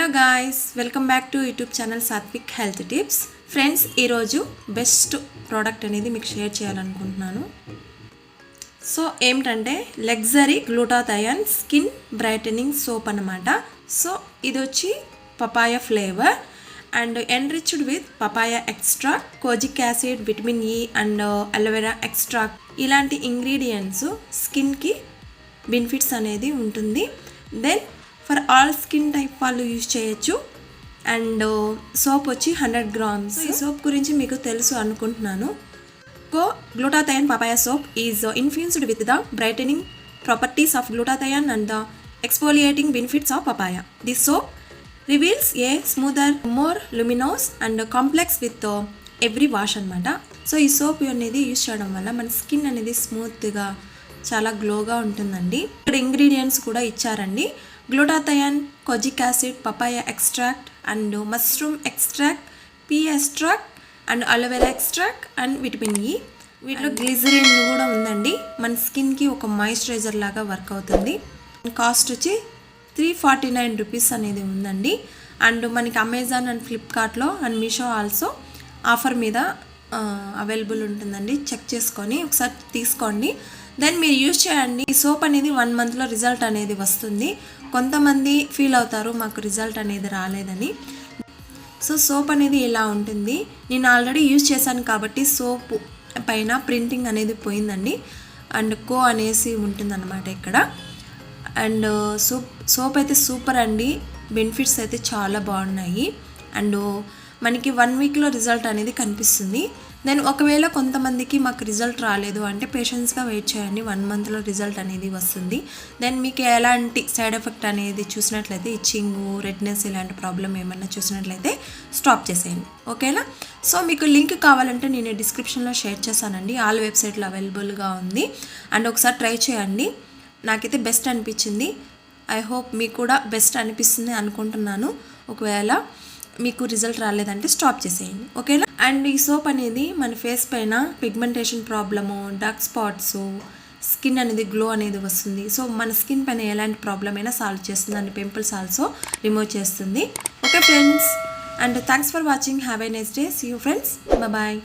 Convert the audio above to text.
Hello guys, welcome back to YouTube channel Satvik health tips. Friends, ఈరోజు best product అనేది మీకు share చేయాలనుకుంటున్నాను. So ఏమిటంటే luxury glutathione skin brightening soap అన్నమాట. So ఇది వచ్చి papaya flavour and enriched with papaya extract, kojic acid, vitamin E and aloe vera extract ఇలాంటి ingredients స్కిన్కి బెనిఫిట్స్ అనేది ఉంటుంది. Then for all skin type వాళ్ళు యూజ్ చేయొచ్చు. అండ్ సోప్ వచ్చి 100 grams. ఈ సోప్ గురించి మీకు తెలుసు అనుకుంటున్నాను. Glutathione papaya soap is infused with the brightening properties of glutathione and the exfoliating benefits of papaya. This soap reveals a smoother, more luminous and complex with every wash అన్నమాట. So ఈ soap అనేది use చేయడం వల్ల మన skin అనేది స్మూత్గా చాలా గ్లోగా ఉంటుందండి. ఇక్కడ ఇంగ్రీడియంట్స్ కూడా ఇచ్చారండి. Glutathione, kojic acid, papaya extract and mushroom extract, pea extract and aloe vera extract and vitamin E. వీటిలో గ్లిజరిన్ కూడా ఉందండి. మన స్కిన్కి ఒక మాయిశ్చరైజర్ లాగా వర్క్ అవుతుంది. కాస్ట్ వచ్చి 349 రూపీస్ అనేది ఉందండి. అండ్ మనకి అమెజాన్ అండ్ ఫ్లిప్కార్ట్లో అండ్ మీషో ఆల్సో ఆఫర్ మీద అవైలబుల్ ఉంటుందండి. చెక్ చేసుకొని ఒకసారి తీసుకోండి. దెన్ మీరు యూజ్ చేయండి. ఈ సోప్ అనేది 1 monthలో రిజల్ట్ అనేది వస్తుంది. కొంతమంది ఫీల్ అవుతారు మాకు రిజల్ట్ అనేది రాలేదని. సో సోప్ అనేది ఇలా ఉంటుంది. నేను ఆల్రెడీ యూజ్ చేశాను కాబట్టి సోప్ పైన ప్రింటింగ్ అనేది పోయిందండి. అండ్ కో అనేసి ఉంటుందన్నమాట ఇక్కడ. అండ్ సోప్ అయితే సూపర్ అండి. బెనిఫిట్స్ అయితే చాలా బాగున్నాయి. అండ్ మనకి 1 weekలో రిజల్ట్ అనేది కనిపిస్తుంది. దెన్ ఒకవేళ కొంతమందికి మాకు రిజల్ట్ రాలేదు అంటే పేషెన్స్గా వెయిట్ చేయండి. 1 monthలో రిజల్ట్ అనేది వస్తుంది. దెన్ మీకు ఎలాంటి సైడ్ ఎఫెక్ట్ అనేది చూసినట్లయితే ఇచ్చింగ్, రెడ్నెస్ ఇలాంటి ప్రాబ్లం ఏమన్నా చూసినట్లయితే స్టాప్ చేసేయండి. ఓకేనా? సో మీకు లింక్ కావాలంటే నేను డిస్క్రిప్షన్లో షేర్ చేశానండి. ఆల్ వెబ్సైట్లో అవైలబుల్గా ఉంది. అండ్ ఒకసారి ట్రై చేయండి. నాకైతే బెస్ట్ అనిపించింది. ఐ హోప్ మీకు కూడా బెస్ట్ అనిపిస్తుంది అనుకుంటున్నాను. ఒకవేళ మీకు రిజల్ట్ రాలేదంటే స్టాప్ చేసేయండి. ఓకేనా? అండ్ ఈ సోప్ అనేది మన ఫేస్ పైన pigmentation problem, dark spots, skin అనేది గ్లో అనేది వస్తుంది. సో మన స్కిన్ పైన ఎలాంటి ప్రాబ్లం అయినా సాల్వ్ చేస్తుంది. అండ్ పింపుల్స్ ఆల్సో రిమూవ్ చేస్తుంది. Okay friends, and thanks for watching. Have a nice day. See you friends. Bye.